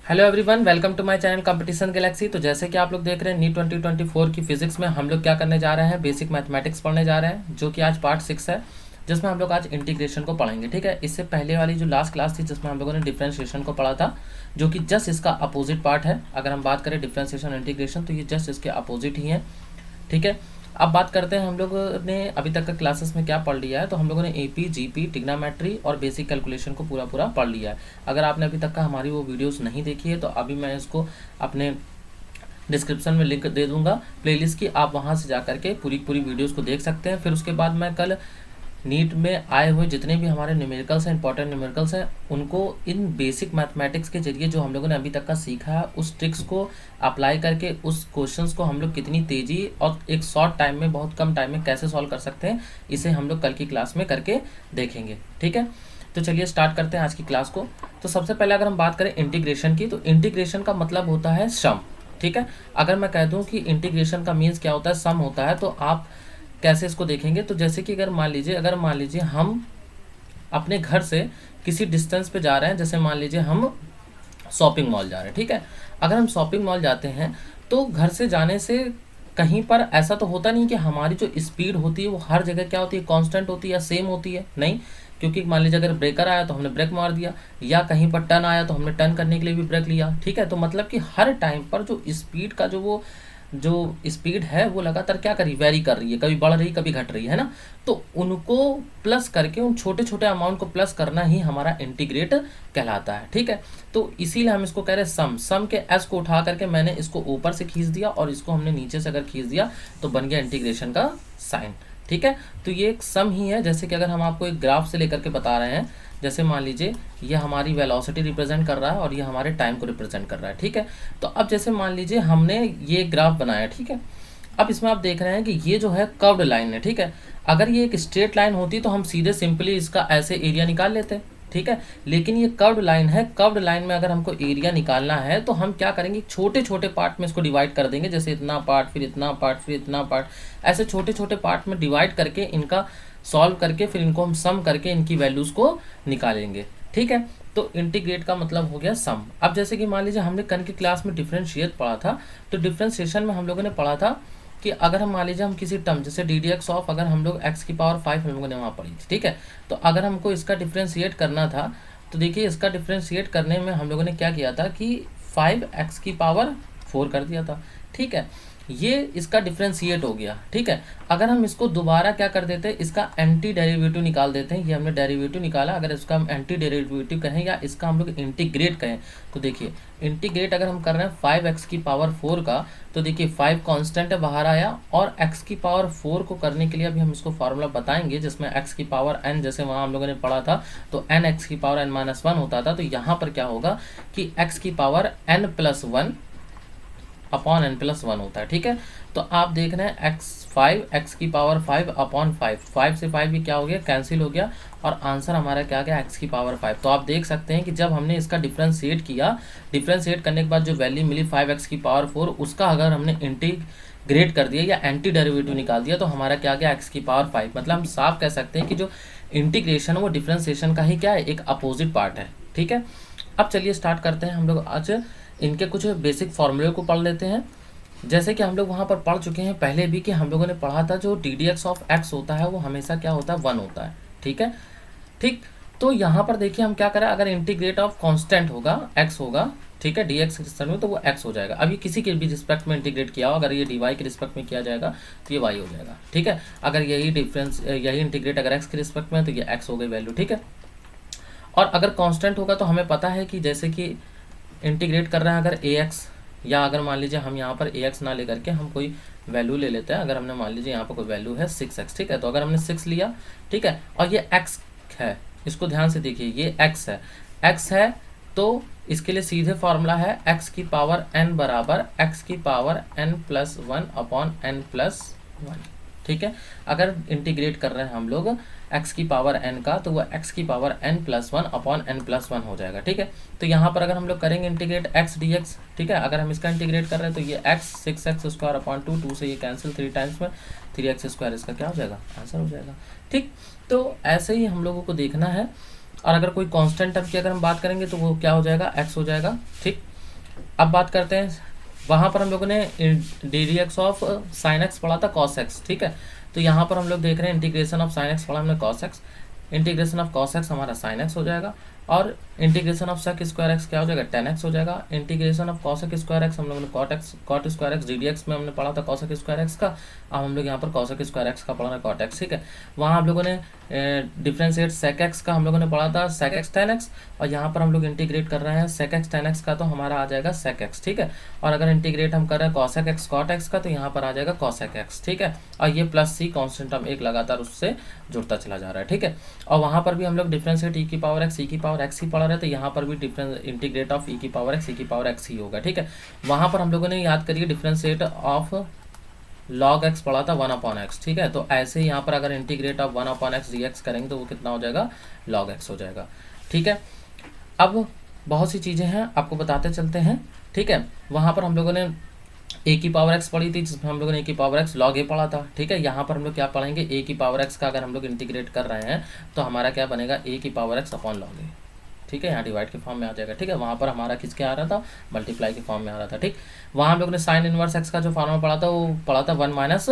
Hello everyone, welcome to my channel competition galaxy. तो जैसे कि आप लोग देख रहे हैं नीट 2024 की फिजिक्स में हम लोग क्या करने जा रहे हैं, बेसिक मैथमेटिक्स पढ़ने जा रहे हैं, जो कि आज पार्ट 6 है, जिसमें हम लोग आज इंटीग्रेशन को पढ़ेंगे। ठीक है, इससे पहले वाली जो लास्ट क्लास थी जिसमें हम लोगों ने डिफरेंशिएशन को पढ़ा था, जो कि जस्ट इसका अपोजिट पार्ट है। अगर हम बात करें डिफरेंशिएशन इंटीग्रेशन तो ये जस्ट इसके अपोजिट ही है। ठीक है, अब बात करते हैं हम लोग ने अभी तक का क्लासेस में क्या पढ़ लिया है। तो हम लोगों ने एपी, जीपी, ट्रिग्नोमेट्री और बेसिक कैलकुलेशन को पूरा पूरा पढ़ लिया है। अगर आपने अभी तक का हमारी वो वीडियोस नहीं देखी है तो अभी मैं इसको अपने डिस्क्रिप्शन में लिंक दे दूंगा प्लेलिस्ट की, आप वहां से जा करके पूरी पूरी वीडियोस को देख सकते हैं। फिर उसके बाद मैं कल नीट में आए हुए जितने भी हमारे न्यूमेरिकल्स हैं, इंपॉर्टेंट न्यूमेरिकल्स हैं, उनको इन बेसिक मैथमेटिक्स के जरिए जो हम लोगों ने अभी तक का सीखा है उस ट्रिक्स को अप्लाई करके उस क्वेश्चंस को हम लोग कितनी तेजी और एक शॉर्ट टाइम में, बहुत कम टाइम में कैसे सॉल्व कर सकते हैं, इसे हम लोग कल की क्लास में करके देखेंगे। ठीक है, तो चलिए स्टार्ट करते हैं आज की क्लास को। तो सबसे पहले अगर हम बात करें इंटीग्रेशन की, तो इंटीग्रेशन का मतलब होता है सम। ठीक है, अगर मैं कह दूं कि इंटीग्रेशन का मीन्स क्या होता है, सम होता है, तो आप कैसे इसको देखेंगे। तो जैसे कि अगर मान लीजिए हम अपने घर से किसी डिस्टेंस पे जा रहे हैं, जैसे मान लीजिए हम शॉपिंग मॉल जा रहे हैं। ठीक है, अगर हम शॉपिंग मॉल जाते हैं तो घर से जाने से कहीं पर ऐसा तो होता नहीं कि हमारी जो स्पीड होती है वो हर जगह क्या होती है, कांस्टेंट होती है या सेम होती है, नहीं। क्योंकि मान लीजिए अगर ब्रेकर आया तो हमने ब्रेक मार दिया, या कहीं पर टर्न आया तो हमने टर्न करने के लिए भी ब्रेक लिया। ठीक है, तो मतलब कि हर टाइम पर जो स्पीड का जो स्पीड है वो लगातार क्या कर रही, वेरी कर रही है, कभी बढ़ रही कभी घट रही है ना। तो उनको प्लस करके, उन छोटे छोटे अमाउंट को प्लस करना ही हमारा इंटीग्रेट कहलाता है। ठीक है, तो इसीलिए हम इसको कह रहे हैं सम। सम के एस को उठा करके मैंने इसको ऊपर से खींच दिया और इसको हमने नीचे से अगर खींच दिया तो बन गया इंटीग्रेशन का साइन। ठीक है, तो ये एक सम ही है। जैसे कि अगर हम आपको एक ग्राफ से लेकर के बता रहे हैं, जैसे मान लीजिए ये हमारी वेलोसिटी रिप्रेजेंट कर रहा है और ये हमारे टाइम को रिप्रेजेंट कर रहा है। ठीक है, तो अब जैसे मान लीजिए हमने ये ग्राफ बनाया, ठीक है, अब इसमें आप देख रहे हैं कि ये जो है कर्व्ड लाइन है। ठीक है, अगर ये एक स्ट्रेट लाइन होती तो हम सीधे सिंपली इसका ऐसे एरिया निकाल लेते। ठीक है, लेकिन ये कर्व्ड लाइन है, कर्व्ड लाइन में अगर हमको एरिया निकालना है तो हम क्या करेंगे, छोटे छोटे पार्ट में इसको डिवाइड कर देंगे, जैसे इतना पार्ट, फिर इतना पार्ट, फिर इतना पार्ट, ऐसे छोटे छोटे पार्ट में डिवाइड करके इनका सॉल्व करके फिर इनको हम सम करके इनकी वैल्यूज़ को निकालेंगे। ठीक है, तो इंटीग्रेट का मतलब हो गया सम। अब जैसे कि मान लीजिए हमने कल की क्लास में डिफरेंशिएट पढ़ा था, तो डिफरेंशिएशन में हम लोगों ने पढ़ा था कि अगर हम मान लीजिए हम किसी टर्म जैसे डी डी एक्स ऑफ, अगर हम लोग एक्स की पावर 5 हम लोगों ने वहाँ पढ़ी थी। ठीक है, तो अगर हमको इसका डिफरेंशिएट करना था तो देखिए इसका डिफरेंशिएट करने में हम लोगों ने क्या किया था कि 5x की पावर 4 कर दिया था। ठीक है, ये इसका डिफरेंशिएट हो गया। ठीक है, अगर हम इसको दोबारा क्या कर देते हैं, इसका एंटी डेरिवेटिव निकाल देते हैं। ये हमने डेरिवेटिव निकाला, अगर इसका हम एंटी डेरिवेटिव कहें या इसका हम लोग इंटीग्रेट कहें, तो देखिए इंटीग्रेट अगर हम कर रहे हैं 5x की पावर 4 का, तो देखिए 5 कांस्टेंट है बाहर आया, और x की पावर 4 को करने के लिए अभी हम इसको फार्मूला बताएंगे, जिसमें x की पावर n, जैसे वहाँ हम लोगों ने पढ़ा था तो n x की पावर n-1 होता था। तो यहाँ पर क्या होगा कि x की पावर n+1 अपॉन n+1 होता है। ठीक है, तो आप देख रहे हैं x की पावर 5 अपॉन 5 से 5 भी क्या हो गया, कैंसिल हो गया, और आंसर हमारा क्या गया, x की पावर 5। तो आप देख सकते हैं कि जब हमने इसका डिफरेंशिएट किया, डिफरेंशिएट करने के बाद जो वैल्यू मिली 5x की पावर 4, उसका अगर हमने इंटीग्रेट कर दिया या एंटी डेरिवेटिव निकाल दिया तो हमारा क्या गया, x की पावर 5। मतलब हम साफ कह सकते हैं कि जो इंटीग्रेशन है वो डिफरेंशिएशन का ही क्या है, एक अपोजिट पार्ट है। ठीक है, अब चलिए स्टार्ट करते हैं। हम लोग आज इनके कुछ बेसिक फॉर्मूले को पढ़ लेते हैं। जैसे कि हम लोग वहाँ पर पढ़ चुके हैं पहले भी कि हम लोगों ने पढ़ा था जो D d x of x होता है वो हमेशा क्या होता है, 1 होता है। ठीक है, ठीक, तो यहाँ पर देखिए हम क्या करें, अगर इंटीग्रेट ऑफ कांस्टेंट होगा, x होगा, ठीक है, डी एक्स के रिस्पेक्ट में, तो वो x हो जाएगा। अभी किसी के भी रिस्पेक्ट में इंटीग्रेट किया हो, अगर ये डी वाई के रिस्पेक्ट में किया जाएगा तो ये y हो जाएगा। ठीक है, अगर यही इंटीग्रेट अगर x के रिस्पेक्ट में तो ये x हो गई वैल्यू। ठीक है, और अगर कांस्टेंट होगा तो हमें पता है कि जैसे कि इंटीग्रेट कर रहे हैं अगर ax, या अगर मान लीजिए हम यहाँ पर ax ना लेकर के हम कोई वैल्यू ले लेते हैं, अगर हमने मान लीजिए यहाँ पर कोई वैल्यू है 6x। ठीक है, तो अगर हमने 6 लिया, ठीक है, और ये x है, इसको ध्यान से देखिए, ये x है, तो इसके लिए सीधे फॉर्मूला है x की पावर n बराबर x की पावर n+1 अपॉन n+1। ठीक है, अगर इंटीग्रेट कर रहे हैं हम लोग x की पावर n का, तो वह x की पावर n+1 अपॉन n+1 हो जाएगा। ठीक है, तो यहाँ पर अगर हम लोग करेंगे इंटीग्रेट x dx, ठीक है, अगर हम इसका इंटीग्रेट कर रहे हैं तो ये x 6x² अपॉन 2 से ये कैंसिल, 3 टाइम्स में 3x² इसका क्या हो जाएगा, आंसर हो जाएगा। ठीक, तो ऐसे ही हम लोगों को देखना है। और अगर कोई कांस्टेंट टर्म की अगर हम बात करेंगे तो वो क्या हो जाएगा, x हो जाएगा। ठीक, अब बात करते हैं, वहाँ पर हम लोगों ने D d x of sine x पढ़ा था कॉस एक्स, ठीक है। तो यहाँ पर हम लोग देख रहे हैं इंटीग्रेशन ऑफ साइन एक्स पढ़ा हमने cos x, integration of cos x हमारा साइन एक्स हो जाएगा, और integration of sec square x क्या हो जाएगा, टेन एक्स हो जाएगा। Integration of cosec square x हम लोगों ने cot square x d d x में हमने पढ़ा था कॉसेक स्क्वायर एक्स का, अब हम लोग यहाँ पर कॉसेक स्क्वायर एक्स का पढ़ा था कॉट एक्स, ठीक है। वहाँ हम लोगों ने डिफ्रेंशिएट सेक एक्स का हम लोगों ने पढ़ा था सेक एक्स टेन एक्स, और यहाँ पर हम लोग इंटीग्रेट कर रहे हैं सेक एक्स टेन एक्स का, तो हमारा आ जाएगा सेक एक्स, ठीक है। और अगर इंटीग्रेट हम कर रहे हैं कॉसेक एक्स कॉट एक्स का, तो यहाँ पर आ जाएगा कॉसेक एक्स, ठीक है। और ये प्लस सी कॉन्स्टेंट हम एक लगातार उससे जुड़ता चला जा रहा है, ठीक है। और वहाँ पर भी हम लोग डिफ्रेंशिएट ई की पावर एक्स ही पढ़ा रहे थे, यहाँ पर भी डिफरेंस इंटीग्रेट ऑफ ई की पावर एक्स ही होगा, ठीक है। वहाँ पर हम लोगों ने याद करिए डिफ्रेंशिएट ऑफ लॉग एक्स पढ़ा था 1/x, ठीक है। तो ऐसे ही यहाँ पर अगर इंटीग्रेट ऑफ 1/x dx करेंगे तो वो कितना हो जाएगा, log x हो जाएगा, ठीक है। अब बहुत सी चीज़ें हैं आपको बताते चलते हैं, ठीक है। वहाँ पर हम लोगों ने ए की पावर एक्स पढ़ी थी, जिसमें हम लोगों ने ए की पावर एक्स लॉग ए पढ़ा था, ठीक है। यहाँ पर हम लोग क्या पढ़ेंगे, ए की पावर एक्स का अगर हम लोग इंटीग्रेट कर रहे हैं तो हमारा क्या बनेगा, ए की पावर एक्स अपॉन लॉग ए, ठीक है। यहाँ डिवाइड के फॉर्म में आ जाएगा, ठीक है। वहाँ पर हमारा किसके आ रहा था, मल्टीप्लाई के फॉर्म में आ रहा था, ठीक। वहाँ हम लोग ने साइन इनवर्स एक्स का जो फॉर्मूला पढ़ा था वो पढ़ा था 1 माइनस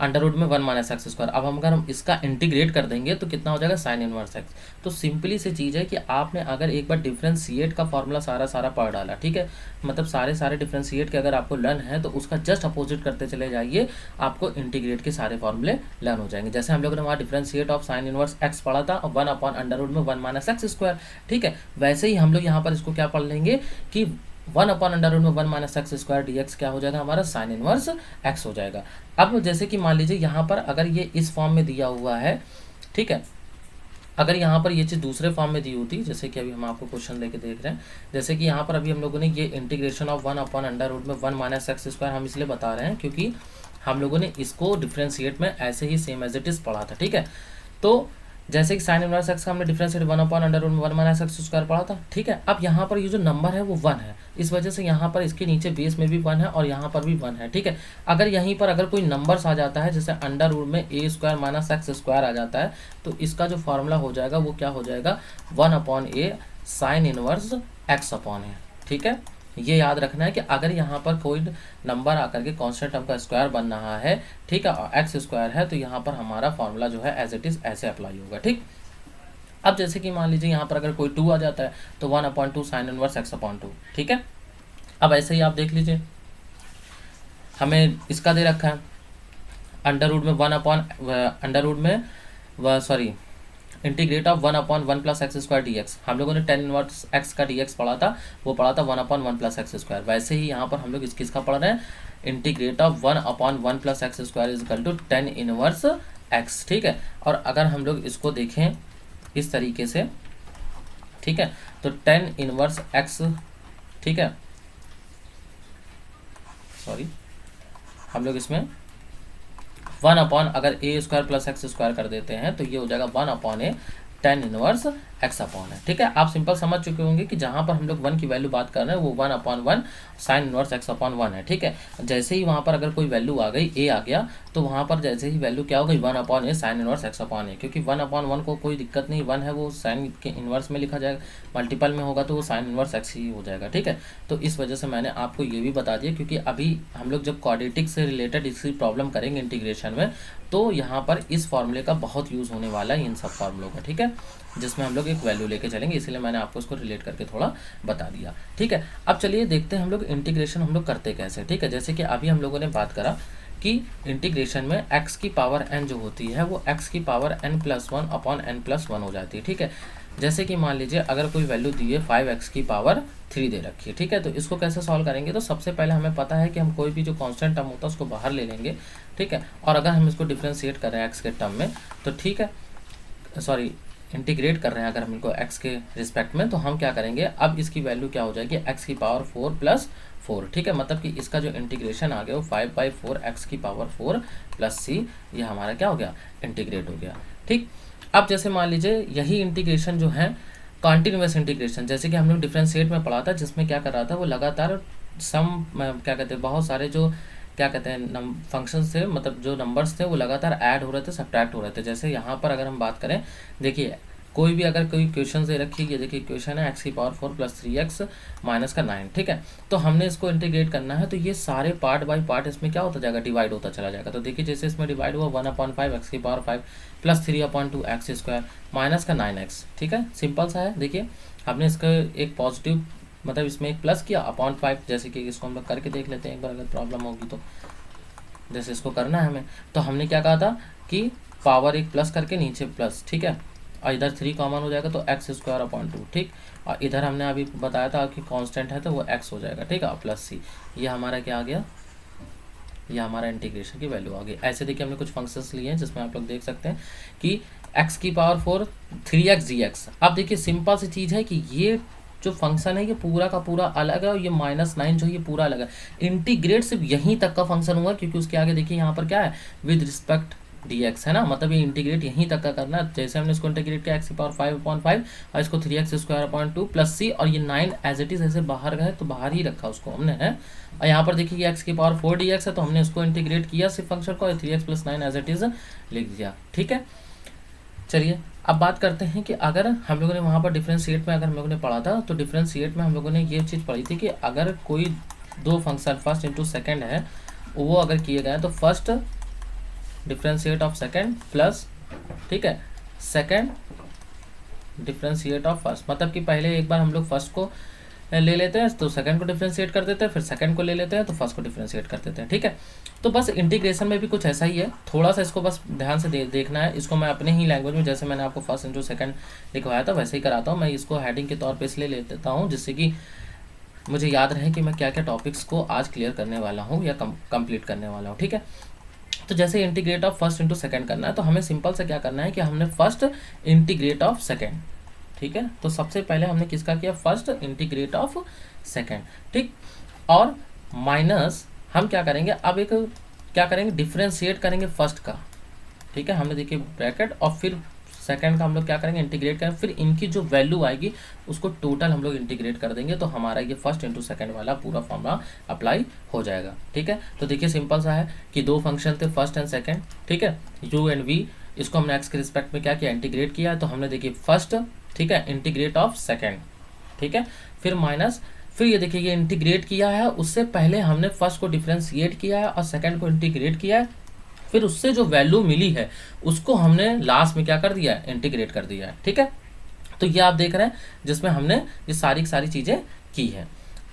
अंडर रूट में 1 माइनस एक्स स्क्वायर। अब हम अगर हम इसका इंटीग्रेट कर देंगे तो कितना हो जाएगा, साइन इनवर्स एक्स। तो सिंपली सी चीज़ है कि आपने अगर एक बार डिफ्रेंशिएट का फॉर्मूला सारा पढ़ डाला, ठीक है, मतलब सारे डिफ्रेंशिएट के अगर आपको लर्न है तो उसका जस्ट अपोजिट करते चले जाइए, आपको इंटीग्रेट के सारे फॉर्मूले लर्न हो जाएंगे। जैसे हम लोगों ने वहाँ differentiate of sine inverse x पढ़ा था 1 अपॉन अंडर रूट में 1 माइनस एक्स स्क्वायर, ठीक है। वैसे ही हम लोग यहाँ पर इसको क्या पढ़ लेंगे कि 1 अपॉन अंडर रूट में 1 minus x square D x क्या हो जाएगा, हमारा साइन इनवर्स एक्स हो जाएगा। अब जैसे कि मान लीजिए यहाँ पर अगर ये इस फॉर्म में दिया हुआ है, ठीक है, अगर यहाँ पर ये चीज़ दूसरे फॉर्म में दी होती, जैसे कि अभी हम आपको क्वेश्चन लेके देख रहे हैं, जैसे कि यहाँ पर अभी हम लोगों ने ये integration of 1 upon under root में 1 माइनस एक्स स्क्वायर हम इसलिए बता रहे हैं क्योंकि हम लोगों ने इसको डिफ्रेंशिएट में ऐसे ही सेम एज इट इज़ पढ़ा था, ठीक है। तो जैसे कि साइन इनवर्स एक्स का हमने डिफरेंशिएट 1 अपॉन अंडर रूट में 1 माइनस एक्स स्क्वायर पढ़ा था, ठीक है। अब यहाँ पर ये जो नंबर है वो 1 है, इस वजह से यहाँ पर इसके नीचे बेस में भी 1 है और यहाँ पर भी 1 है, ठीक है। अगर यहीं पर अगर कोई नंबर्स आ जाता है, जैसे अंडर रूट में ए स्क्वायर माइनस एक्स स्क्वायर आ जाता है, तो इसका जो फॉर्मूला हो जाएगा वो क्या हो जाएगा, 1 अपॉन ए साइन इनवर्स एक्स अपॉन ए, ठीक है। ये याद रखना है कि अगर यहाँ पर कोई नंबर आकर के कांस्टेंट टर्म का स्क्वायर बन रहा है, ठीक है, और एक्स स्क्वायर है, तो यहाँ पर हमारा फॉर्मूला जो है एज इट इज़ ऐसे अप्लाई होगा, ठीक। अब जैसे कि मान लीजिए यहाँ पर अगर कोई 2 आ जाता है तो 1/2 साइन इनवर्स एक्स अपॉन 2, ठीक है। अब ऐसे ही आप देख लीजिए, हमें इसका दे रखा है अंडर रूट में 1 अपॉन अंडर रूट में sorry integrate of 1/1 plus x square D x. हम लोगों ने टेन इनवर्स एक्स का डी एक्स पढ़ा था, वो पढ़ा था 1/1 प्लस एक्स स्क्वायर। वैसे ही यहाँ पर हम लोग किसका पढ़ रहे हैं, integrate of 1/1 plus x square is equal to 10 inverse x, ठीक है। और अगर हम लोग इसको देखें इस तरीके से, ठीक है, तो 10 इनवर्स एक्स, ठीक है, सॉरी हम लोग इसमें 1 अपॉन अगर ए स्क्वायर प्लस एक्स स्क्वायर कर देते हैं तो ये हो जाएगा 1 अपॉन ए 10 इनवर्स एक्स अपॉन है, ठीक है। आप सिंपल समझ चुके होंगे कि जहाँ पर हम लोग 1 की वैल्यू बात कर रहे हैं वो 1/1 साइन इनवर्स एक्स अपॉन 1 है, ठीक है। जैसे ही वहाँ पर अगर कोई वैल्यू आ गई, ए आ गया, तो वहाँ पर जैसे ही वैल्यू क्या हो गई, 1 अपॉन ए साइन इनवर्स एक्स अपॉन ए, क्योंकि 1/1 को कोई दिक्कत नहीं, 1 है वो साइन के इन्वर्स में लिखा जाएगा, मल्टीपल में होगा तो वो साइन इनवर्स एक्स ही हो जाएगा, ठीक है। तो इस वजह से मैंने आपको ये भी बता दिया, क्योंकि अभी हम लोग जब क्वाड्रेटिक से रिलेटेड इसकी प्रॉब्लम करेंगे इंटीग्रेशन में, तो यहाँ पर इस फॉर्मूले का बहुत यूज़ होने वाला है इन सब फॉर्मूलों का, ठीक है, जिसमें हम लोग एक वैल्यू लेके चलेंगे, इसलिए मैंने आपको इसको रिलेट करके थोड़ा बता दिया, ठीक है। अब चलिए देखते हैं हम लोग इंटीग्रेशन हम लोग करते कैसे, ठीक है। जैसे कि अभी हम लोगों ने बात करा कि इंटीग्रेशन में x की पावर n जो होती है वो x की पावर n+1 अपॉन n+1 हो जाती है, ठीक है। जैसे कि मान लीजिए अगर कोई वैल्यू दी है 5x की पावर 3 दे रखी है, ठीक है। तो इसको कैसे सॉल्व करेंगे, तो सबसे पहले हमें पता है कि हम कोई भी जो कांस्टेंट टर्म होता है उसको बाहर ले लेंगे, ठीक है। और अगर हम इसको डिफ्रेंशिएट कर रहे हैं x के टर्म में, तो ठीक है, सॉरी इंटीग्रेट कर रहे हैं अगर हम इनको x के रिस्पेक्ट में, तो हम क्या करेंगे, अब इसकी वैल्यू क्या हो जाएगी, x की पावर 4 प्लस 4, ठीक है। मतलब कि इसका जो इंटीग्रेशन आ गया वो 5/4 x की पावर 4 प्लस c, ये हमारा क्या हो गया, इंटीग्रेट हो गया, ठीक। अब जैसे मान लीजिए यही इंटीग्रेशन जो है कॉन्टिन्यूस इंटीग्रेशन, जैसे कि हम लोग डिफरेंशिएट में पढ़ा था, जिसमें क्या कर रहा था वो लगातार सम क्या कहते हैं, बहुत सारे जो क्या कहते हैं फंक्शंस थे, मतलब जो नंबर्स थे वो लगातार ऐड हो रहे थे, सब्ट्रैक्ट हो रहे थे। जैसे यहाँ पर अगर हम बात करें, देखिए कोई भी अगर कोई क्वेश्चन दे रखी है, ये देखिए क्वेश्चन है x⁴ + 3x - 9, ठीक है। तो हमने इसको इंटीग्रेट करना है, तो ये सारे पार्ट बाय पार्ट इसमें क्या होता जाएगा, डिवाइड होता चला जाएगा। तो देखिए जैसे इसमें डिवाइड हुआ 1/5 x⁴ + 3/2 x² - 9x, ठीक है। सिंपल सा है। देखिए हमने इसका एक पॉजिटिव मतलब इसमें एक प्लस किया अपॉन 5, जैसे कि इसको हम लोग करके देख लेते हैं एक बार, अगर प्रॉब्लम होगी तो। जैसे इसको करना है हमें, तो हमने क्या कहा था कि पावर एक प्लस करके नीचे प्लस, ठीक है, और इधर 3 कॉमन हो जाएगा तो x²/2, ठीक। और इधर हमने अभी बताया था कि कांस्टेंट है तो वो x हो जाएगा, ठीक है, +c। ये हमारा क्या आ गया, ये हमारा इंटीग्रेशन की वैल्यू आ गई। ऐसे देखिए हमने कुछ फंक्शंस लिए हैं जिसमें आप लोग देख सकते हैं कि x⁴ 3x dx। अब देखिए सिंपल सी चीज़ है कि ये जो फंक्शन है ये पूरा का पूरा अलग है और ये -9 जो है ये पूरा अलग है। इंटीग्रेट सिर्फ यहीं तक का फंक्शन हुआ, क्योंकि उसके आगे देखिए यहाँ पर क्या है, विद रिस्पेक्ट dx है ना, मतलब ये इंटीग्रेट यहीं तक का करना है। जैसे हमने इसको इंटीग्रेट किया x⁵/5 और इसको 3x² + c, और ये 9 एज इट इज ऐसे बाहर गए तो बाहर ही रखा उसको हमने है। और यहाँ पर देखिए ये x⁴ dx है तो हमने इसको इंटीग्रेट किया सिर्फ फंक्शन को, 3x + 9 एज इट इज लिख दिया, ठीक है। चलिए अब बात करते हैं कि अगर हम लोगों ने वहाँ पर डिफरेंशिएट में अगर हम लोगों ने पढ़ा था, तो डिफरेंशिएट में हम लोगों ने ये चीज़ पढ़ी थी कि अगर कोई दो फंक्शन फर्स्ट इंटू सेकेंड है, वो अगर किए गए तो first differentiate of second plus, ठीक है, सेकेंड डिफरेंशिएट ऑफ फर्स्ट, मतलब कि पहले एक बार हम लोग फर्स्ट को ले लेते हैं तो सेकंड को डिफरेंशिएट कर देते हैं, फिर सेकंड को ले लेते हैं तो फर्स्ट को डिफरेंशिएट कर देते हैं, ठीक है। तो बस इंटीग्रेशन में भी कुछ ऐसा ही है, थोड़ा सा इसको बस ध्यान से देखना है। इसको मैं अपने ही लैंग्वेज में, जैसे मैंने आपको फर्स्ट इंटू सेकंड लिखवाया था वैसे ही कराता हूँ। मैं इसको हेडिंग के तौर पे इसलिए ले लेता हूँ जिससे कि मुझे याद रहे कि मैं क्या क्या टॉपिक्स को आज क्लियर करने वाला हूँ या कंप्लीट करने वाला हूँ, ठीक है। तो जैसे integrate of first into second करना है, तो हमें सिंपल से क्या करना है कि हमने फर्स्ट इंटीग्रेट ऑफ सेकंड, ठीक है। तो सबसे पहले हमने किसका किया, फर्स्ट इंटीग्रेट ऑफ सेकंड, ठीक। और माइनस हम क्या करेंगे, अब एक क्या करेंगे, डिफरेंशिएट करेंगे फर्स्ट का, ठीक है। हमने देखिए ब्रैकेट और फिर सेकंड का हम लोग क्या करेंगे, इंटीग्रेट करेंगे, फिर इनकी जो वैल्यू आएगी उसको टोटल हम लोग इंटीग्रेट कर देंगे, तो हमारा ये फर्स्ट इंटू सेकंड वाला पूरा फॉर्मूला अप्लाई हो जाएगा, ठीक है। तो देखिए सिंपल सा है कि दो फंक्शन थे फर्स्ट एंड सेकंड, ठीक है, u एंड v, इसको हमने x के रिस्पेक्ट में क्या किया, इंटीग्रेट किया। तो हमने देखिए फर्स्ट, ठीक है, इंटीग्रेट ऑफ सेकंड, ठीक है, फिर माइनस, फिर ये देखिए ये इंटीग्रेट किया है, उससे पहले हमने फर्स्ट को डिफरेंशिएट किया है और सेकंड को इंटीग्रेट किया है, फिर उससे जो वैल्यू मिली है उसको हमने लास्ट में क्या कर दिया है, इंटीग्रेट कर दिया है, ठीक है। तो ये आप देख रहे हैं जिसमें हमने ये सारी चीज़ें की है।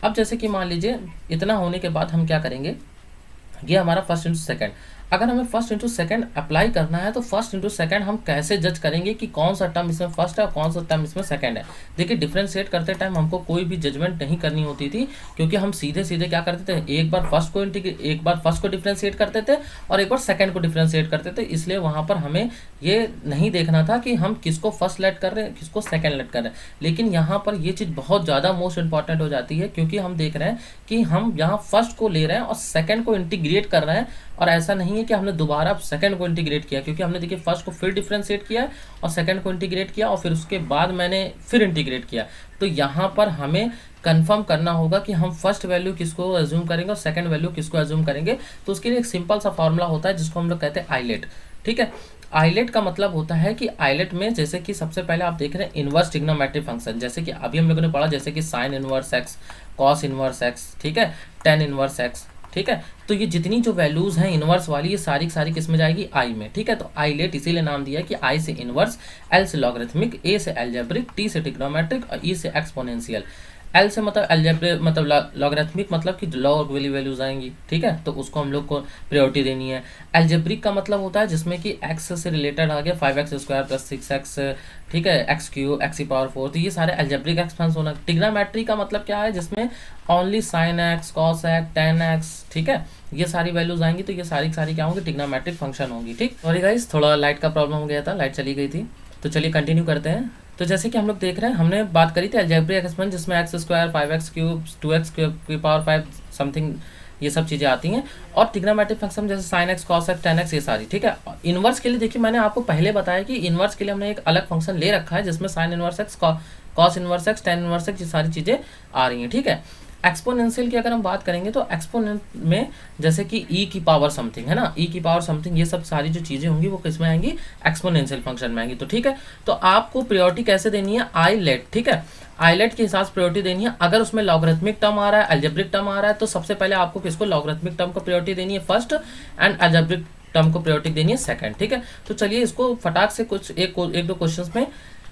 अब जैसे कि मान लीजिए इतना होने के बाद हम क्या करेंगे, ये हमारा फर्स्ट इंटू सेकंड, अगर हमें फर्स्ट इंटू सेकंड अप्लाई करना है तो फर्स्ट इंटू सेकंड हम कैसे जज करेंगे कि कौन सा टर्म इसमें फर्स्ट है और कौन सा टर्म इसमें सेकंड है। देखिए डिफरेंशिएट करते टाइम हमको कोई भी जजमेंट नहीं करनी होती थी, क्योंकि हम सीधे सीधे क्या करते थे, एक बार फर्स्ट को डिफरेंशिएट करते थे और एक बार सेकंड को डिफरेंशिएट करते थे। इसलिए वहाँ पर हमें ये नहीं देखना था कि हम किसको फर्स्ट लेट कर रहे हैं किसको सेकंड लेट कर रहे हैं। लेकिन यहाँ पर ये चीज़ बहुत ज़्यादा मोस्ट इंपॉर्टेंट हो जाती है, क्योंकि हम देख रहे हैं कि हम यहाँ फर्स्ट को ले रहे हैं और सेकंड को इंटीग्रेट कर रहे हैं, और ऐसा नहीं है कि हमने दोबारा सेकंड को इंटीग्रेट किया, क्योंकि हमने देखिए फर्स्ट को फिर डिफरेंशिएट किया और सेकंड को इंटीग्रेट किया और फिर उसके बाद मैंने फिर इंटीग्रेट किया। तो यहाँ पर हमें कंफर्म करना होगा कि हम फर्स्ट वैल्यू किसको एज्यूम करेंगे और सेकंड वैल्यू किसको एज्यूम करेंगे। तो उसके लिए एक सिंपल सा फॉर्मूला होता है जिसको हम लोग कहते हैं आइलेट, ठीक है। आइलेट का मतलब होता है कि आइलेट में जैसे कि सबसे पहले आप देख रहे हैं इनवर्स ट्रिग्नोमेट्रिक फंक्शन, जैसे कि अभी हम लोगों ने पढ़ा, जैसे कि sine inverse x, cos inverse x, ठीक है, टेन इनवर्स एक्स, ठीक है। तो ये जितनी जो वैल्यूज हैं इनवर्स वाली, ये सारी किस में जाएगी, आई में, ठीक है। तो आइलेट इसीलिए नाम दिया है कि आई से इनवर्स, एल से लॉगरिथमिक, ए से एल्जेब्रिक, टी से ट्रिग्नोमेट्रिक और ई से एक्सपोनेंशियल। एल से मतलब एल्जेब्रिक मतलब लॉगरिथमिक मतलब कि लॉग वाली वैल्यूज आएंगी, ठीक है, तो उसको हम लोग को प्रायोरिटी देनी है। एल्जेब्रिक का मतलब होता है जिसमें कि एक्स से रिलेटेड आ गया 5x² + 6x, ठीक है, x³ x⁴, तो ये सारे एल्जेब्रिक एक्सपेंस होना। ट्रिग्नोमेट्री का मतलब क्या है, जिसमें only sine x, cos x, ten x, ठीक है, ये सारी वैल्यूज आएंगी। तो ये सारी क्या होंगी, ट्रिग्नोमेट्रिक फंक्शन होंगी, ठीक। सॉरी गाइस, थोड़ा लाइट का प्रॉब्लम हो गया था, लाइट चली गई थी। तो चलिए कंटिन्यू करते हैं। तो जैसे कि हम लोग देख रहे हैं, हमने बात करी थी अलजेब्रिक एक्सपेंस जिसमें x², 5x³ 2x⁵ समथिंग ये सब चीज़ें आती हैं, और ट्रिग्नोमेट्रिक फंक्शन जैसे sine x, cos x, ten x, ये सारी, ठीक है। इनवर्स के लिए देखिए मैंने आपको पहले बताया कि इनवर्स के लिए हमने एक अलग फंक्शन ले रखा है जिसमें sine inverse x, cos inverse x, tan inverse x, ये सारी चीज़ें आ रही हैं, ठीक है। एक्सपोनेंशियल की अगर हम बात करेंगे तो एक्सपोनेंट में जैसे कि ई की पावर समथिंग है ना, ई की पावर समथिंग, ये सब सारी जो चीज़ें होंगी वो किस में आएंगी, एक्सपोनेंशियल फंक्शन में आएंगी। तो ठीक है, तो आपको प्रायोरिटी कैसे देनी है, आईलेट, ठीक है, आईलेट के हिसाब से प्रायोरिटी देनी है। अगर उसमें लॉगरिथमिक टर्म आ रहा है, अलजेब्रिक टर्म आ रहा है, तो सबसे पहले आपको किसको, लॉगरिथमिक टर्म को प्रायोरिटी देनी है फर्स्ट, एंड अलजेब्रिक टर्म को प्रायोरिटी देनी है सेकंड। ठीक है, तो चलिए इसको फटाक से कुछ एक दो क्वेश्चंस में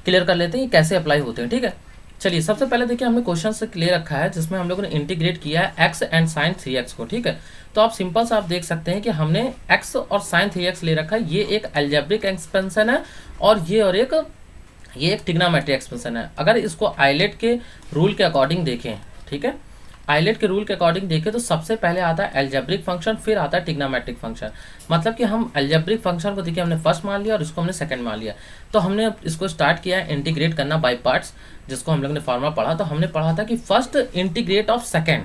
क्लियर कर लेते हैं, ये कैसे अप्लाई होते हैं। ठीक है, चलिए सबसे पहले देखिए हमने क्वेश्चन से क्लियर रखा है जिसमें हम लोगों ने इंटीग्रेट किया है x एंड साइन 3x को। ठीक है, तो आप सिंपल सा आप देख सकते हैं कि हमने x और साइन 3x ले रखा है, ये एक अलजेब्रिक एक्सपेंशन है और ये एक ट्रिग्नोमेट्रिक एक्सपेंशन है। अगर इसको आइलेट के रूल के अकॉर्डिंग देखें, ठीक है, आइलेट के रूल के अकॉर्डिंग देखें तो सबसे पहले आता है अलजेब्रिक फंक्शन, फिर आता है ट्रिग्नोमेट्रिक फंक्शन। मतलब कि हम अलजेब्रिक फंक्शन को देखिए हमने फर्स्ट मान लिया और इसको हमने सेकंड मान लिया। तो हमने इसको स्टार्ट किया है इंटीग्रेट करना बाय पार्ट्स, जिसको हम लोग ने फॉर्मूला पढ़ा। तो हमने पढ़ा था कि फर्स्ट इंटीग्रेट ऑफ सेकंड,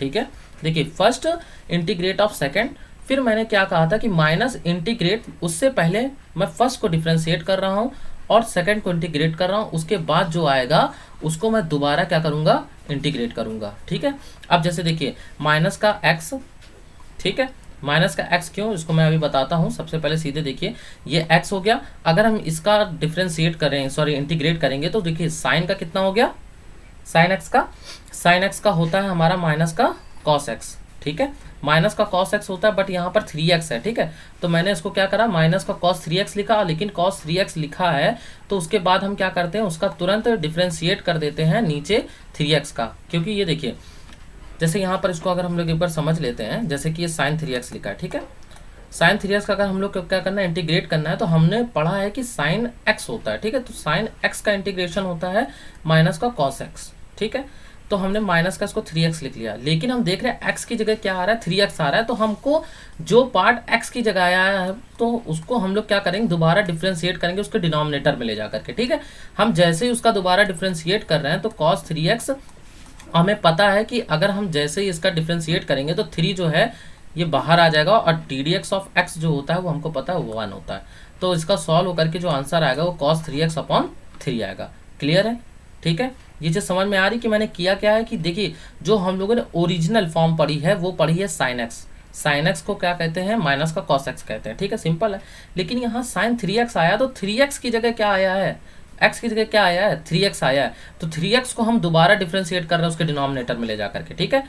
ठीक है, देखिए फर्स्ट इंटीग्रेट ऑफ सेकंड, फिर मैंने क्या कहा था कि माइनस इंटीग्रेट, उससे पहले मैं फर्स्ट को डिफ्रेंशिएट कर रहा हूँ और सेकंड को इंटीग्रेट कर रहा हूँ, उसके बाद जो आएगा उसको मैं दोबारा क्या करूँगा, इंटीग्रेट करूँगा। ठीक है, अब जैसे देखिए माइनस का x, ठीक है, माइनस का x क्यों, इसको मैं अभी बताता हूँ। सबसे पहले सीधे देखिए ये x हो गया, अगर हम इसका डिफ्रेंशिएट करें, सॉरी इंटीग्रेट करेंगे तो देखिए साइन का कितना हो गया, साइन x का होता है हमारा माइनस का कॉस x। ठीक है, माइनस का कॉस x होता है, बट यहाँ पर 3x है। ठीक है, तो मैंने इसको क्या करा, माइनस का कॉस 3x लिखा, लेकिन कॉस 3x लिखा है तो उसके बाद हम क्या करते हैं, उसका तुरंत डिफ्रेंशिएट कर देते हैं नीचे 3x का, क्योंकि ये देखिए जैसे यहाँ पर इसको अगर हम लोग एक बार समझ लेते हैं, जैसे कि ये साइन 3x लिखा है। ठीक है, साइन 3x का अगर हम लोग क्या करना है, इंटीग्रेट करना है, तो हमने पढ़ा है कि साइन x होता है। ठीक है, तो साइन x का इंटीग्रेशन होता है माइनस का कॉस x। ठीक है, तो हमने माइनस का इसको 3x लिख लिया, लेकिन हम देख रहे हैं x की जगह क्या आ रहा है, 3x आ रहा है। तो हमको जो पार्ट x की जगह आया है तो उसको हम लोग क्या करेंगे, दोबारा डिफ्रेंशिएट करेंगे उसके डिनोमिनेटर में ले जा करके। ठीक है, हम जैसे ही उसका दोबारा डिफ्रेंशिएट कर रहे हैं तो कॉस 3x, हमें पता है कि अगर हम जैसे ही इसका डिफ्रेंशिएट करेंगे तो 3 जो है ये बाहर आ जाएगा और ddx ऑफ x जो होता है वो हमको पता है वो 1 होता है। तो इसका सॉल्व होकर के जो आंसर आएगा वो cos 3x अपॉन 3 आएगा। क्लियर है? ठीक है, ये चीज़ समझ में आ रही कि मैंने किया क्या है कि देखिए जो हम लोगों ने ओरिजिनल फॉर्म पढ़ी है वो पढ़ी है साइन एक्स, साइन एक्स को क्या कहते हैं, माइनस का कॉस एक्स कहते हैं। ठीक है, सिंपल है। लेकिन यहाँ साइन 3x आया तो 3x की जगह क्या आया है, x की जगह क्या आया है, 3x आया है। तो 3x को हम दोबारा डिफ्रेंशिएट कर रहे हैं उसके डिनोमिनेटर में ले जा करके। ठीक है,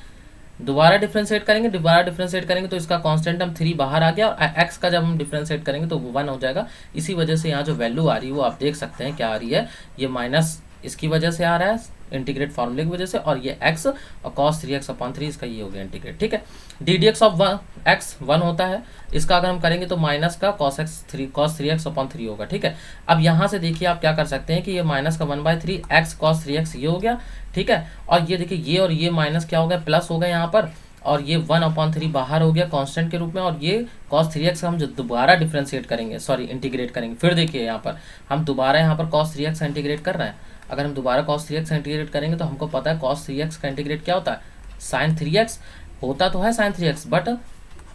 दोबारा डिफ्रेंशिएट करेंगे तो इसका कांस्टेंट हम 3 बाहर आ गया और x का जब हम डिफ्रेंशिएट करेंगे तो वो 1 हो जाएगा। इसी वजह से यहाँ जो वैल्यू आ रही है वो आप देख सकते हैं क्या आ रही है, ये माइनस इसकी वजह से आ रहा है, इंटीग्रेट फार्मूले की वजह से, और ये x और cos 3x अपॉन 3 इसका ये हो गया इंटीग्रेट। ठीक है, ddx ऑफ x 1 होता है, इसका अगर हम करेंगे तो माइनस का cos 3x अपॉन 3 होगा। ठीक है, अब यहाँ से देखिए आप क्या कर सकते हैं कि ये माइनस का 1/3 x cos 3x ये हो गया। ठीक है, और ये देखिए ये और ये माइनस क्या हो गया, प्लस हो गया यहाँ पर, और ये 1/3 बाहर हो गया कांस्टेंट के रूप में, और ये cos 3x हम जो दोबारा डिफ्रेंशिएट करेंगे, सॉरी इंटीग्रेट करेंगे, फिर देखिए यहाँ पर हम दोबारा यहाँ पर cos 3x इंटीग्रेट कर रहे हैं। अगर हम दोबारा cos 3x इंटीग्रेट करेंगे तो हमको पता है cos 3x का इंटीग्रेट क्या होता है, sin 3x होता तो है sin 3x, बट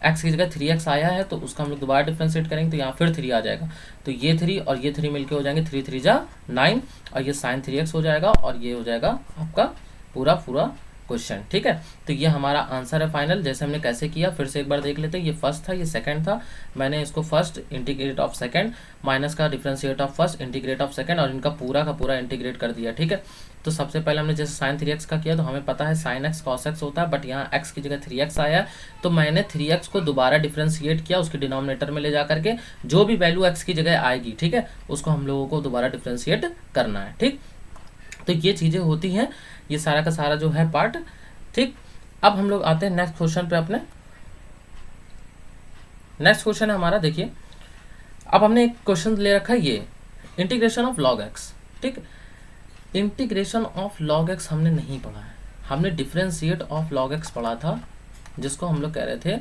x की जगह 3x आया है तो उसका हम लोग दोबारा डिफ्रेंशिएट करेंगे तो यहाँ फिर 3 आ जाएगा। तो ये 3 और ये 3 मिलके हो जाएंगे 3 3 जा 9, और ये sin 3x हो जाएगा, और ये हो जाएगा आपका पूरा क्वेश्चन। ठीक है, तो ये हमारा आंसर है फाइनल। जैसे हमने कैसे किया फिर से एक बार देख लेते हैं। ये फर्स्ट था, ये सेकंड था, मैंने इसको first integrate of second minus का differentiate of first integrate of second, और इनका पूरा का पूरा इंटीग्रेट कर दिया। ठीक है, तो सबसे पहले हमने जैसे साइन 3x का किया तो हमें पता है साइन x cos x होता है, बट यहाँ x की जगह 3x आया है तो मैंने 3x को दोबारा डिफरेंशिएट किया उसके डिनोमिनेटर में ले जा करके, जो भी वैल्यू x की जगह आएगी, ठीक है, उसको हम लोगों को दोबारा डिफरेंशिएट करना है। ठीक, तो ये चीज़ें होती हैं, ये सारा का सारा जो है पार्ट। ठीक, अब हम लोग आते हैं नेक्स्ट क्वेश्चन पे अपने। नेक्स्ट क्वेश्चन है हमारा, देखिए अब हमने एक क्वेश्चन ले रखा है, ये इंटीग्रेशन ऑफ log x। ठीक, इंटीग्रेशन ऑफ log x हमने नहीं पढ़ा है, हमने डिफरेंशिएट ऑफ log x पढ़ा था, जिसको हम लोग कह रहे थे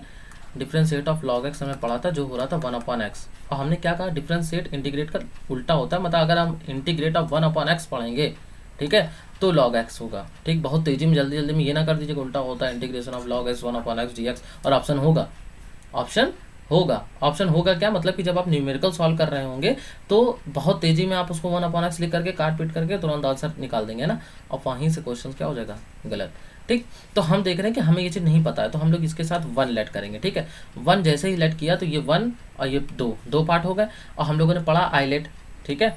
डिफरेंशिएट ऑफ log x हमें पढ़ा था, जो हो रहा था 1/x। और हमने क्या कहा, डिफरेंशिएट इंटीग्रेट का उल्टा होता है, मतलब अगर हम इंटीग्रेट ऑफ 1/x पढ़ेंगे, ठीक है, तो log x होगा। ठीक, बहुत तेजी में जल्दी में ये ना कर दीजिए उल्टा होता है integration of log x 1/x dx, और ऑप्शन होगा क्या, मतलब कि जब आप न्यूमेरिकल सॉल्व कर रहे होंगे तो बहुत तेजी में आप उसको 1/x लिख करके काट पीट करके तुरंत आंसर निकाल देंगे ना, और वहीं से क्वेश्चन क्या हो जाएगा, गलत। ठीक। तो हम देख रहे हैं कि हमें ये चीज़ नहीं पता है, तो हम लोग इसके साथ 1 लेट करेंगे, ठीक है। 1 जैसे ही लेट किया तो ये 1 और ये 2 पार्ट हो गए, और हम लोगों ने पढ़ा आई लेट, ठीक है।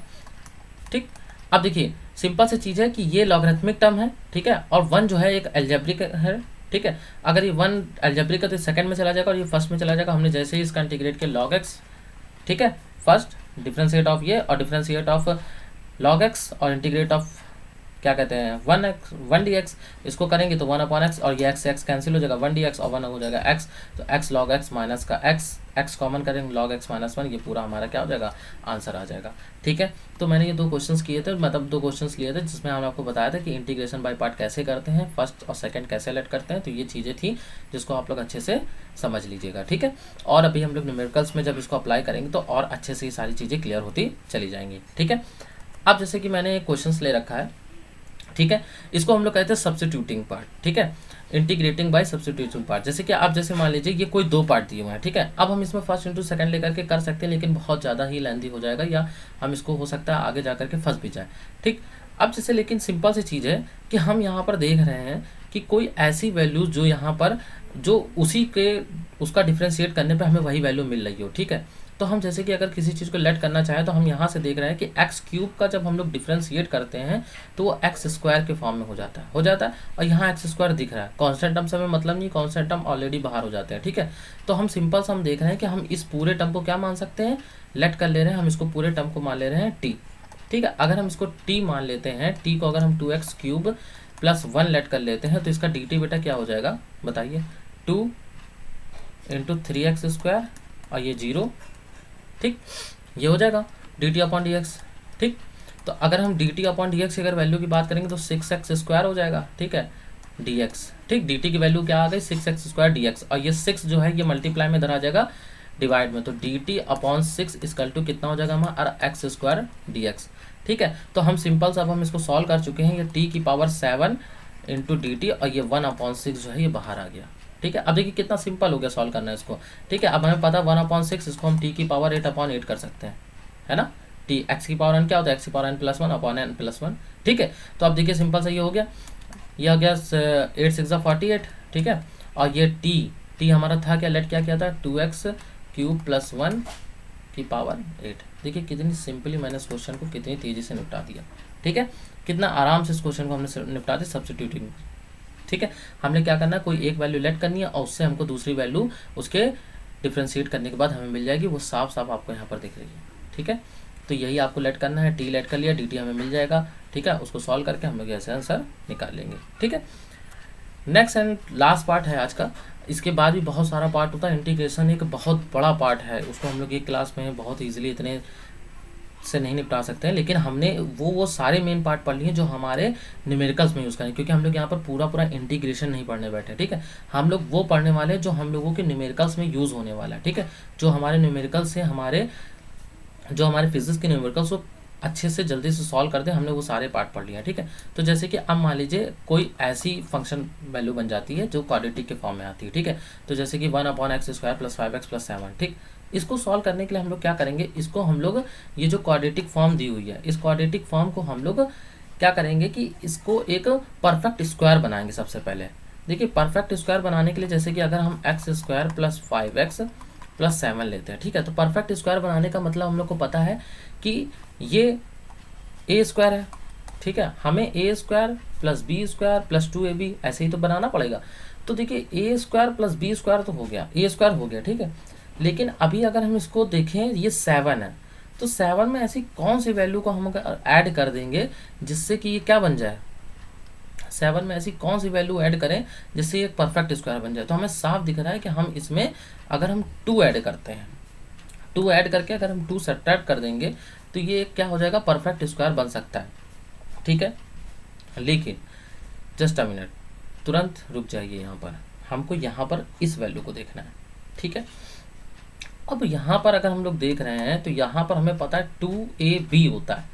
ठीक, अब देखिए सिंपल सी चीज़ है कि ये लॉगरिथमिक टर्म है, ठीक है, और 1 जो है एक अलजेब्रिक है, ठीक है। अगर ये 1 अलजेब्रिक है तो सेकंड में चला जाएगा और ये फर्स्ट में चला जाएगा। हमने जैसे ही इसका इंटीग्रेट किया log x, ठीक है, फर्स्ट डिफ्रेंशिएट ऑफ ये और डिफ्रेंशिएट ऑफ log x और इंटीग्रेट ऑफ क्या कहते हैं 1 dx, इसको करेंगे तो 1/x और ये x कैंसिल हो जाएगा, 1 dx और 1 हो जाएगा x, तो x log x माइनस का x कॉमन करेंगे, log x माइनस 1, ये पूरा हमारा क्या हो जाएगा, आंसर आ जाएगा, ठीक है। तो मैंने ये 2 क्वेश्चंस किए थे, मतलब 2 क्वेश्चंस लिए थे जिसमें हमने आपको बताया था कि इंटीग्रेशन बाय पार्ट कैसे करते हैं, फर्स्ट और सेकंड कैसे लेट करते हैं। तो ये चीज़ें थी जिसको आप लोग अच्छे से समझ लीजिएगा, ठीक है। और अभी हम लोग न्यूमेरिकल्स में जब इसको अप्लाई करेंगे तो और अच्छे से ये सारी चीज़ें क्लियर होती चली जाएंगी, ठीक है। अब जैसे कि मैंने क्वेश्चंस ले रखा है, ठीक है, इसको हम लोग कहते हैं सब्स्टिट्यूटिंग पार्ट, ठीक है, इंटीग्रेटिंग बाय सब्स्टिट्यूटिंग पार्ट। जैसे कि आप जैसे मान लीजिए ये कोई 2 पार्ट दिए हुए हैं, ठीक है। अब हम इसमें फर्स्ट इंटू सेकंड लेकर के कर सकते हैं, लेकिन बहुत ज़्यादा ही लेंथी हो जाएगा, या हम इसको हो सकता है आगे जा करके फंस भी जाए, ठीक। अब जैसे लेकिन सिंपल सी चीज़ है कि हम यहाँ पर देख रहे हैं कि कोई ऐसी वैल्यू जो यहाँ पर जो उसी के उसका डिफ्रेंशिएट करने पर हमें वही वैल्यू मिल रही हो, ठीक है। तो हम जैसे कि अगर किसी चीज़ को लेट करना चाहें तो हम यहाँ से देख रहे हैं कि एक्स क्यूब का जब हम लोग डिफ्रेंशिएट करते हैं तो वो एक्स स्क्वायर के फॉर्म में हो जाता है, और यहाँ एक्स स्क्वायर दिख रहा है। कांस्टेंट टर्म से हमें मतलब नहीं, कांस्टेंट टर्म ऑलरेडी बाहर हो जाते हैं, ठीक है। तो हम सिंपल सा हम देख रहे हैं कि हम इस पूरे टर्म को क्या मान सकते हैं, लेट कर ले रहे हैं, हम इसको पूरे टर्म को मान ले रहे हैं टी, ठीक है। अगर हम इसको टी मान लेते हैं, टी को अगर हम 2x क्यूब प्लस 1 लेट कर लेते हैं तो इसका डी टी बेटा क्या हो जाएगा बताइए, 2 इंटू 3x स्क्वायर और ये 0, ठीक, ये हो जाएगा dt अपॉन डी एक्स, ठीक। तो अगर हम dt अपॉन डी एक्स की अगर वैल्यू की बात करेंगे तो 6x स्क्वायर हो जाएगा, ठीक है, dx, ठीक। dt की वैल्यू क्या आ गई 6x स्क्वायर dx, और ये 6 जो है ये मल्टीप्लाई में इधर आ जाएगा डिवाइड में, तो dt अपॉन 6 इक्वल टू कितना हो जाएगा हमारा x स्क्वायर dx, ठीक है। तो हम सिंपल सा अब हम इसको सॉल्व कर चुके हैं, ये t की पावर 7 इंटू डी टी और ये 1/6 जो है ये बाहर आ गया, ठीक है। अब देखिए कितना सिंपल हो गया सॉल्व करना है इसको, ठीक है। अब हमें पता 1/6 इसको हम t की पावर 8/8 कर सकते हैं, है ना। t x की पावर n क्या होता है, x की power n plus 1 upon n plus 1, ठीक है। तो अब देखिए सिंपल सा ये हो गया, ये हो गया 8 6 48, ठीक है। और ये t हमारा था क्या, लेट क्या किया था 2x क्यूब प्लस 1 की पावर 8। देखिए कितनी सिंपली मैंने इस क्वेश्चन को कितनी तेज़ी से निपटा दिया, ठीक है। कितना आराम से इस क्वेश्चन को हमने निपटा दिया सब्स्टिट्यूटिंग, ठीक है। हमने क्या करना है, कोई एक वैल्यू लेट करनी है और उससे हमको दूसरी वैल्यू उसके डिफ्रेंशिएट करने के बाद हमें मिल जाएगी, वो साफ साफ आपको यहाँ पर दिख रही है, ठीक है। तो यही आपको लेट करना है, टी लेट कर लिया, डी टी हमें मिल जाएगा, ठीक है। उसको सॉल्व करके हम लोग ऐसे आंसर निकाल लेंगे, ठीक है। नेक्स्ट एंड लास्ट पार्ट है आज का, इसके बाद भी बहुत सारा पार्ट होता है। इंटीग्रेशन एक बहुत बड़ा पार्ट है, उसको हम लोग एक क्लास में बहुत ईजिली इतने से नहीं निपटा सकते हैं, लेकिन हमने वो सारे मेन पार्ट पढ़ लिए जो हमारे न्यूमेरिकल्स में यूज़ करें, क्योंकि हम लोग यहाँ पर पूरा इंटीग्रेशन नहीं पढ़ने बैठे, ठीक है। हम लोग वो पढ़ने वाले जो हम लोगों के न्यूमेरिकल्स में यूज़ होने वाला है, ठीक है। जो हमारे न्यूमेरिकल्स से जो हमारे फिजिक्स के न्यूमेरिकल्स वो अच्छे से जल्दी से सॉल्व करते हैं, हमने वो सारे पार्ट पढ़ लिया, ठीक है। तो जैसे कि अब मान लीजिए कोई ऐसी फंक्शन वैल्यू बन जाती है जो क्वाड्रेटिक के फॉर्म में आती है, ठीक है। तो जैसे कि 1/x square plus 5x plus 7, ठीक। इसको सॉल्व करने के लिए हम लोग क्या करेंगे, इसको हम लोग ये जो क्वाड्रेटिक फॉर्म दी हुई है, इस क्वाड्रेटिक फॉर्म को हम लोग क्या करेंगे कि इसको एक परफेक्ट स्क्वायर बनाएंगे सबसे पहले। देखिए परफेक्ट स्क्वायर बनाने के लिए जैसे कि अगर हम x square plus 5x plus 7 लेते हैं, ठीक है। तो परफेक्ट स्क्वायर बनाने का मतलब हम लोग को पता है कि ये ए स्क्वायर है, ठीक है। हमें A square plus B square plus 2ab ऐसे ही तो बनाना पड़ेगा। तो देखिए A square plus B square तो हो गया, ए स्क्वायर हो गया, ठीक है। लेकिन अभी अगर हम इसको देखें ये 7 है, तो 7 में ऐसी कौन सी वैल्यू को हम ऐड कर देंगे जिससे कि ये क्या बन जाए, 7 में ऐसी कौन सी वैल्यू ऐड करें जिससे ये परफेक्ट स्क्वायर बन जाए। तो हमें साफ दिख रहा है कि हम इसमें अगर हम 2 ऐड करते हैं, 2 ऐड करके अगर हम 2 सब्ट्रैक्ट कर देंगे तो ये क्या हो जाएगा, परफेक्ट स्क्वायर बन सकता है, ठीक है। लेकिन जस्ट अ मिनट, तुरंत रुक जाइए, यहाँ पर हमको यहाँ पर इस वैल्यू को देखना है, ठीक है। अब यहाँ पर अगर हम लोग देख रहे हैं तो यहाँ पर हमें पता है 2ab होता है,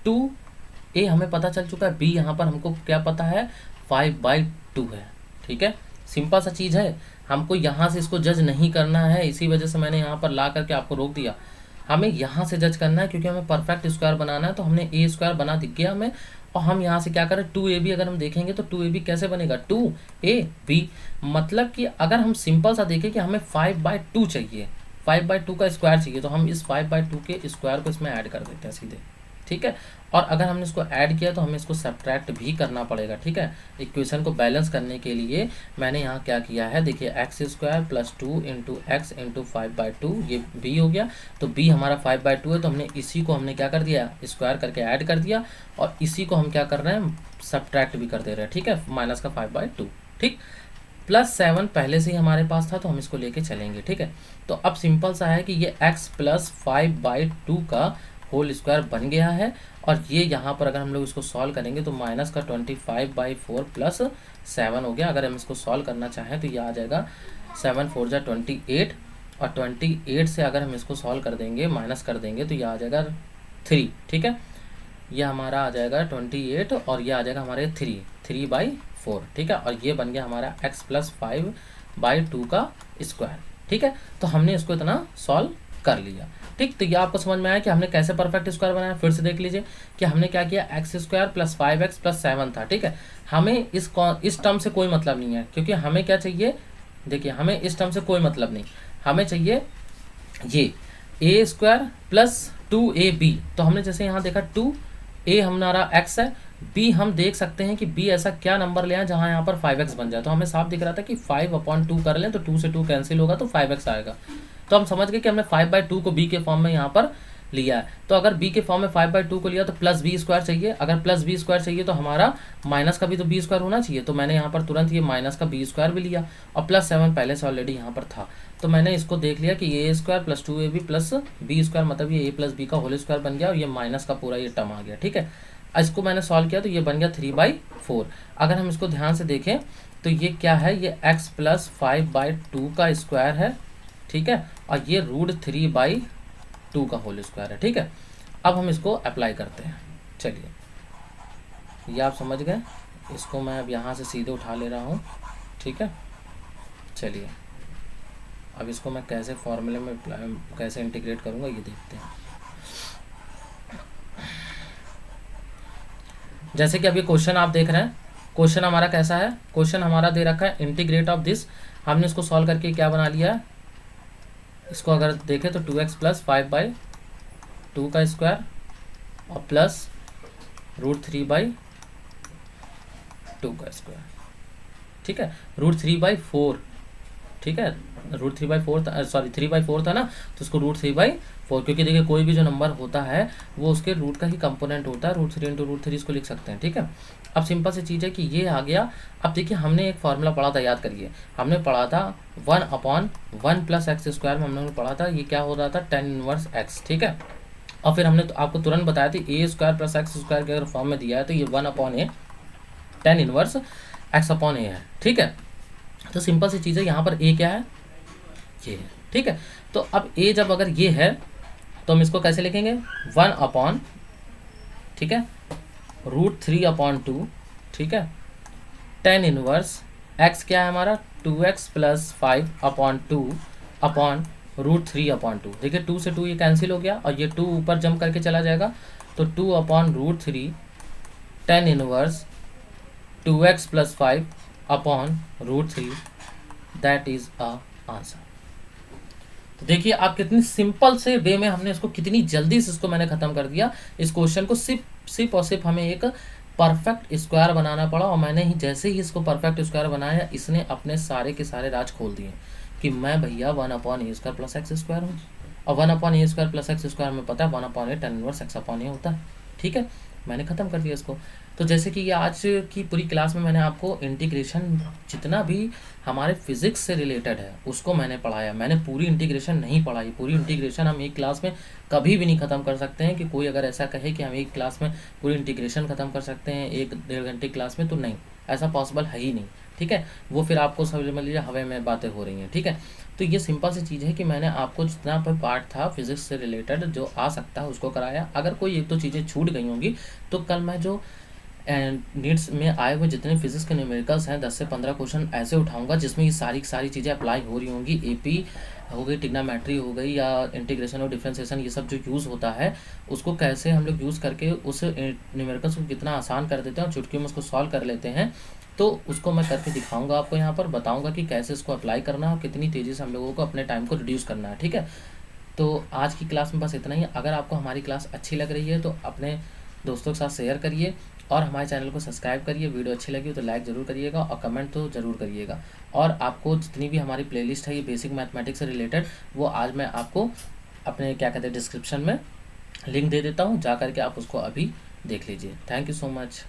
2a हमें पता चल चुका है, b यहाँ पर हमको क्या पता है 5/2 है, ठीक है। सिंपल सा चीज़ है, हमको यहाँ से इसको जज नहीं करना है, इसी वजह से मैंने यहाँ पर ला करके आपको रोक दिया। हमें यहाँ से जज करना है क्योंकि हमें परफेक्ट स्क्वायर बनाना है, तो हमने ए स्क्वायर बना दिख गया हमें, और हम यहाँ से क्या करें 2ab अगर हम देखेंगे तो 2ab कैसे बनेगा 2ab, मतलब कि अगर हम सिंपल सा देखें कि हमें 5/2 चाहिए, 5/2 का स्क्वायर चाहिए, तो हम इस 5/2 के स्क्वायर को इसमें ऐड कर देते हैं सीधे, ठीक है। और अगर हमने इसको ऐड किया तो हमें इसको सब्ट्रैक्ट भी करना पड़ेगा, ठीक है। इक्वेशन को बैलेंस करने के लिए मैंने यहाँ क्या किया है, देखिए x² + 2 × x × 5/2, ये b हो गया। तो b हमारा 5/2 है, तो हमने इसी को हमने क्या कर दिया, स्क्वायर करके ऐड कर दिया, और इसी को हम क्या कर रहे हैं, सब्ट्रैक्ट भी कर दे रहे हैं, ठीक है, माइनस का 5/2, ठीक। +7 पहले से ही हमारे पास था तो हम इसको लेके चलेंगे, ठीक है। तो अब सिंपल सा है कि ये x + 5/2 का होल स्क्वायर बन गया है, और ये यहाँ पर अगर हम लोग इसको सॉल्व करेंगे तो माइनस का 25/4 + 7 हो गया। अगर हम इसको सॉल्व करना चाहें तो ये आ जाएगा 7 4 जा 28, और 28 से अगर हम इसको सॉल्व कर देंगे, माइनस कर देंगे, तो ये आ जाएगा 3, ठीक है। ये हमारा आ जाएगा 28 और ये आ जाएगा हमारे 3/4, ठीक है। और ये बन गया हमारा x + 5/2 का स्क्वायर, ठीक है। तो हमने इसको इतना सॉल्व कर लिया, ठीक। तो ये आपको समझ में आया कि हमने कैसे परफेक्ट स्क्वायर बनाया। फिर से देख लीजिए कि हमने क्या किया, x² + 5x + 7 था, ठीक है। हमें इस टर्म से कोई मतलब नहीं है, क्योंकि हमें क्या चाहिए, देखिए हमें इस टर्म से कोई मतलब नहीं, हमें चाहिए ये a² + 2ab। तो हमने जैसे यहाँ देखा 2a हमारा x है, b हम देख सकते हैं कि b ऐसा क्या नंबर ले आए जहाँ यहाँ पर 5x बन जाए। तो हमें साफ दिख रहा था कि 5/2 कर लें तो 2 से 2 कैंसिल होगा तो 5x आएगा। तो हम समझ गए कि हमने 5/2 को b के फॉर्म में यहाँ पर लिया है। तो अगर b के फॉर्म में 5/2 को लिया तो +b² चाहिए, अगर +b² चाहिए तो हमारा माइनस का भी तो b² होना चाहिए। तो मैंने यहाँ पर तुरंत ये माइनस का b² भी लिया, और +7 पहले से ऑलरेडी यहाँ पर था, तो मैंने इसको देख लिया कि a² + 2ab + b², मतलब ये a + b का होल स्क्वायर बन गया, और ये माइनस का पूरा ये टर्म आ गया, ठीक है। इसको मैंने सॉल्व किया तो ये बन गया 3/4। अगर हम इसको ध्यान से देखें तो ये क्या है, ये x + 5/2 का स्क्वायर है, ठीक है, और ये √3/2 का होल स्क्वायर है, ठीक है। अब हम इसको अप्लाई करते हैं, चलिए ये आप समझ गए। इसको मैं अब यहाँ से सीधे उठा ले रहा हूँ, ठीक है। चलिए अब इसको मैं कैसे फॉर्मूले में कैसे इंटीग्रेट करूँगा ये देखते हैं। जैसे कि अभी क्वेश्चन आप देख रहे हैं, क्वेश्चन हमारा कैसा है, क्वेश्चन हमारा दे रखा है इंटीग्रेट ऑफ दिस। हमने इसको सॉल्व करके क्या बना लिया है, इसको अगर देखें तो 2x + 5/2 का स्क्वायर और प्लस √3/2 का स्क्वायर, ठीक है, √3/4, ठीक है, √3/4 था, सॉरी 3/4 था ना, तो उसको √3/4, क्योंकि देखिए कोई भी जो नंबर होता है वो उसके रूट का ही कंपोनेंट होता है, √3 × √3 इसको लिख सकते हैं, ठीक है। अब सिंपल सी चीज़ है कि ये आ गया। अब देखिए हमने एक फार्मूला पढ़ा था, याद करिए, हमने पढ़ा था 1/1 + x² में हमने पढ़ा था, ये क्या हो रहा था, tan 1x, ठीक है। और फिर हमने तो आपको तुरंत बताया था a² + x² के अगर फॉर्म में दिया है तो ये 1/a tan 1x/a है, ठीक है। तो सिंपल सी चीज़ है, यहाँ पर a क्या है, ये है, ठीक है। तो अब a जब अगर ये है तो हम इसको कैसे लिखेंगे, 1/, ठीक है, √3/2, ठीक है, tan 1x क्या है हमारा, 2x + 5/2 अपॉन √3/2। देखिए 2 से 2 ये कैंसिल हो गया, और ये 2 ऊपर जंप करके चला जाएगा, तो 2/√3 tan 1 2x + 5/√3, that is a answer. तो देखिए आप कितनी सिंपल से वे में हमने इसको कितनी जल्दी से इसको मैंने खत्म कर दिया। इस क्वेश्चन को सिर्फ और सिर्फ हमें एक परफेक्ट स्क्वायर बनाना पड़ा, और मैंने ही जैसे ही इसको परफेक्ट स्क्वायर बनाया, इसने अपने सारे के सारे राज खोल दिए कि मैं भैया 1/a² + x² हूँ, और 1/a² + x² में पता है 1/a tan 1x/a होता है, ठीक है। मैंने ख़त्म कर दिया इसको। तो जैसे कि ये आज की पूरी क्लास में मैंने आपको इंटीग्रेशन जितना भी हमारे फिजिक्स से रिलेटेड है उसको मैंने पढ़ाया। मैंने पूरी इंटीग्रेशन नहीं पढ़ाई, पूरी इंटीग्रेशन हम एक क्लास में कभी भी नहीं ख़त्म कर सकते हैं। कि कोई अगर ऐसा कहे कि हम एक क्लास में पूरी इंटीग्रेशन ख़त्म कर सकते हैं 1-1.5 घंटे क्लास में, तो नहीं, ऐसा पॉसिबल है ही नहीं, ठीक है। वो फिर आपको समझ लीजिए हवा में बातें हो रही हैं, ठीक है। तो ये सिंपल सी चीज़ है कि मैंने आपको जितना पर पार्ट था फिजिक्स से रिलेटेड जो आ सकता है उसको कराया। अगर कोई एक दो चीज़ें छूट गई होंगी तो कल मैं जो एंड नीट्स में आए हुए जितने फिजिक्स के न्यूमेरिकल्स हैं 10 से 15 क्वेश्चन ऐसे उठाऊंगा जिसमें ये सारी सारी चीज़ें अप्लाई हो रही होंगी। एपी हो गई, ट्रिग्नोमेट्री हो गई, या इंटीग्रेशन और डिफरेंशिएशन, ये सब जो यूज़ होता है उसको कैसे हम लोग यूज़ करके उस न्यूमेरिकल्स को कितना आसान कर देते हैं और चुटकी में उसको सॉल्व कर लेते हैं, तो उसको मैं करके दिखाऊंगा आपको। यहाँ पर बताऊंगा कि कैसे इसको अप्लाई करना है और कितनी तेज़ी से हम लोगों को अपने टाइम को रिड्यूस करना है। ठीक है, तो आज की क्लास में बस इतना ही। अगर आपको हमारी क्लास अच्छी लग रही है तो अपने दोस्तों के साथ शेयर करिए और हमारे चैनल को सब्सक्राइब करिए। वीडियो अच्छी लगी हो तो लाइक ज़रूर करिएगा और कमेंट तो ज़रूर करिएगा। और आपको जितनी भी हमारी प्लेलिस्ट है ये बेसिक मैथमेटिक्स से रिलेटेड, वो आज मैं आपको अपने क्या कहते हैं डिस्क्रिप्शन में लिंक दे देता हूँ, जा करके आप उसको अभी देख लीजिए। Thank you so much.